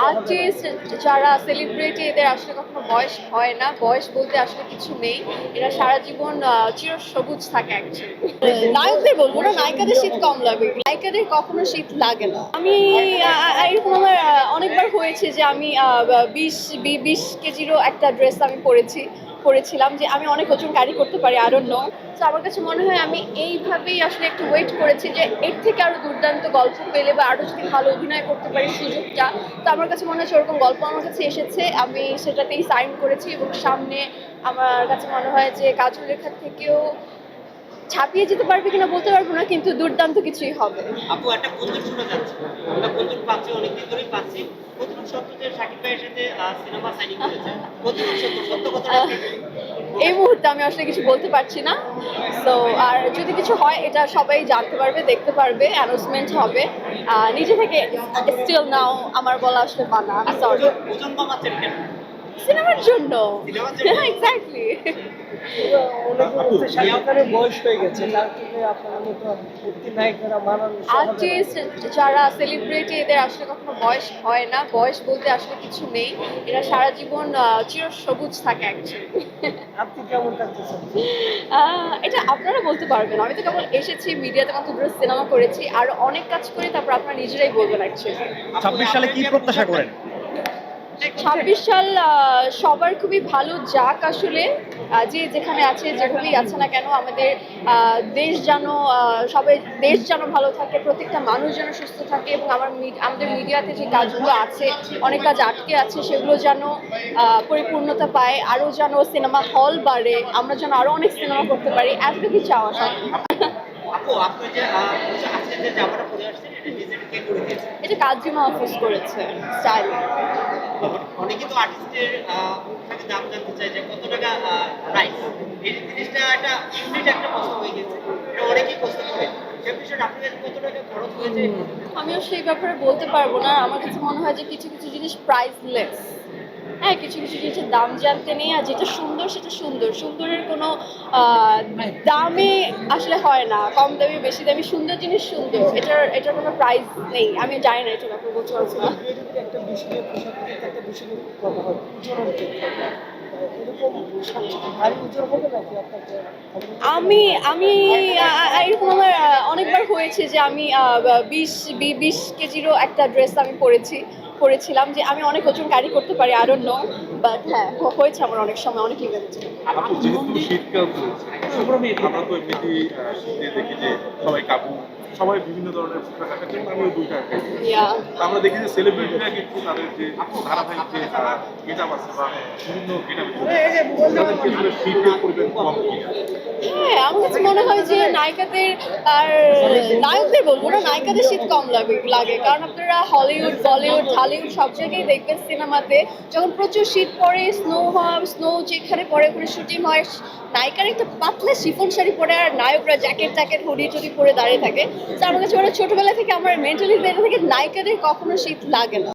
Artist যারা celebrity এদের আসলে কখনো বয়স হয় না, বয়স বলতে আসলে কিছু নেই। এরা সারা জীবন চির সবুজ থাকে অ্যাকচুয়ালি। নায়কদের বলবো না, নায়িকাদের শীত কম লাগে, নায়িকাদের কখনো শীত লাগে না। আমি এরকম আমার অনেকবার হয়েছে যে আমি 20 কেজিরও একটা ড্রেস আমি পরেছিলাম যে আমি অনেক ওজন ক্যারি করতে পারি, আই ডোন্ট নো। তো আমার কাছে মনে হয় আমি এইভাবেই আসলে একটু ওয়েট করেছি যে এর থেকে আরো দুর্দান্ত গল্প পেলে বা আরো যদি ভালো অভিনয় করতে পারি সুযোগটা, তো আমার কাছে মনে হচ্ছে ওরকম গল্প আমার কাছে এসেছে, আমি সেটাতেই সাইন করেছি। এবং সামনে আমার কাছে মনে হয় যে কাজল রেখার থেকেও ছাপিয়ে যেতে পারবে কিনা বলতে পারবো না, কিন্তু দুর্দান্ত কিছুই হবে। আপু একটা গুঞ্জন শোনা যাচ্ছে, আমরা গুঞ্জন পাচ্ছি, অনেকদিন ধরেই পাচ্ছি। কতটুকু সত্য যে শাকিব ভাইয়ের সাথে সিনেমা সাইনিং করেছে? কতটুকু সত্য, সত্য কথাটা কি? এই মুহূর্তে আমি আসলে কিছু বলতে পারছি না। সো আর যদি কিছু হয় এটা সবাই জানতে পারবে, দেখতে পারবে, অ্যানাউন্সমেন্ট হবে। নিজে থেকে স্টিল নাও আমার বলা আসলে বানা, আমি সরি। ওজন কমাচ্ছেন কেন? সিনেমার জন্য। সিনেমার জন্য? এক্স্যাক্টলি। অনেকে বলছে শাকিব খানের বয়স হয়ে গেছে, তার জন্য আপনার মতো প্রতি নায়িকারা মানানো সহজ হবে না। আর্টিস্ট যারা সেলিব্রিটি এদের আসলে কখনো বয়স হয় না, বয়স বলতে আসলে কিছু নেই। এরা সারা জীবন চির সবুজ থাকে অ্যাকচুয়ালি। আপনি কেমন থাকতেছেন? এটা আপনারা বলতে পারবেন, আমি তো কেবল এসেছি মিডিয়াতে মাত্র দুটো সিনেমা করেছি, আর অনেক কাজ করি, তারপর আপনারা নিজেরাই বলবেন অ্যাকচুয়ালি। 26 সালে কি প্রত্যাশা করেন? 26 সাল সবার খুবই ভালো যাক আসলে। যে যেখানে আছে, যেভাবেই আছে না কেন, আমাদের দেশ যেন সবাই দেশ যেন ভালো থাকে, প্রত্যেকটা মানুষ যেন সুস্থ থাকে, এবং আমাদের মিডিয়াতে যে কাজগুলো আছে, অনেক কাজ আটকে আছে, সেগুলো যেন পরিপূর্ণতা পায়, আরও যেন সিনেমা হল বাড়ে, আমরা যেন আরও অনেক সিনেমা করতে পারি, এতটুকুই চাওয়া সব। আপু আপনি যে আজকে যে জামাটা পরে আসছেন, এটা ডিজাইন কে করে দিয়েছে? এটা কাজিমা অফিস করেছে স্টাইল। অনেকে তো আর্টিস্টের সাথে দাম জানতে চায় যে কত টাকা প্রাইস। এই জিনিসটা একটা ইউনিট একটা প্রশ্ন হয়ে গেছে, এটা অনেকেই প্রশ্ন করে। সে বিষয়ে আপনার কাছে কত টাকা খরচ হয়েছে? আমিও সেই ব্যাপারে বলতে পারবো না। আমার কাছে মনে হয় যে কিছু কিছু জিনিস প্রাইসলেস। হ্যাঁ, কিছু কিছু জিনিসের দাম জানতে নেই, আর যেটা সুন্দর সেটা সুন্দর, সুন্দরের কোনো দামে আসলে হয় না, কম দামি বেশি দামি, সুন্দর জিনিস সুন্দর, এটার কোনো প্রাইস নেই। আমি জানি না, এটা ব্যাপারে বলতে পারছি না। যদি একটা বিষয় নিয়ে পোশাক নিয়ে একটা বিষয় নিয়ে কথা হয়, উচ্চারণ ক্ষেত্রে এরকম সবচেয়ে ভারী উচ্চারণ হবে নাকি আপনাকে? আমি এরকম আমার অনেকবার হয়েছে যে আমি 20 কেজিরও একটা ড্রেস আমি পরেছিলাম যে আমি অনেক ওজন ক্যারি করতে পারি, আই ডোন্ট নো। বাট হ্যাঁ, হয়েছে আমার অনেক সময়, অনেক ইভেন্টে। আপু যেহেতু শীতকাল চলছে, আমরা তো এমনিতেই শীতে দেখি যে সবাই কাপড়, সবাই বিভিন্ন ধরনের পোশাক আশাক, যেমন আমিও দুইটা আঁকাই। আমরা দেখি যে সেলিব্রিটিরা কিন্তু তাদের যে ধারাবাহিক যে গেটআপ আছে বা বিভিন্ন গেটআপ, তাদেরকে আসলে শীতের পরিবেশ কম কিনা? হ্যাঁ, আমার কাছে মনে হয় যে নায়িকাদের আর নায়কদের বলবো না, নায়িকাদের শীত কম লাগে। কারণ আপনারা হলিউড, বলিউড, ঢালিউড সব জায়গায় দেখবেন সিনেমাতে যখন প্রচুর শীত পড়ে, স্নো যেখানে পড়ে ওখানে শুটিং হয়, নায়িকার একটা পাতলা শিফন শাড়ি পরে আর নায়করা জ্যাকেট হুডি টুডি পরে দাঁড়িয়ে থাকে। তো আমার কাছে ছোটবেলা থেকে আমার মেন্টালি থেকে নায়িকাদের কখনো শীত লাগে না।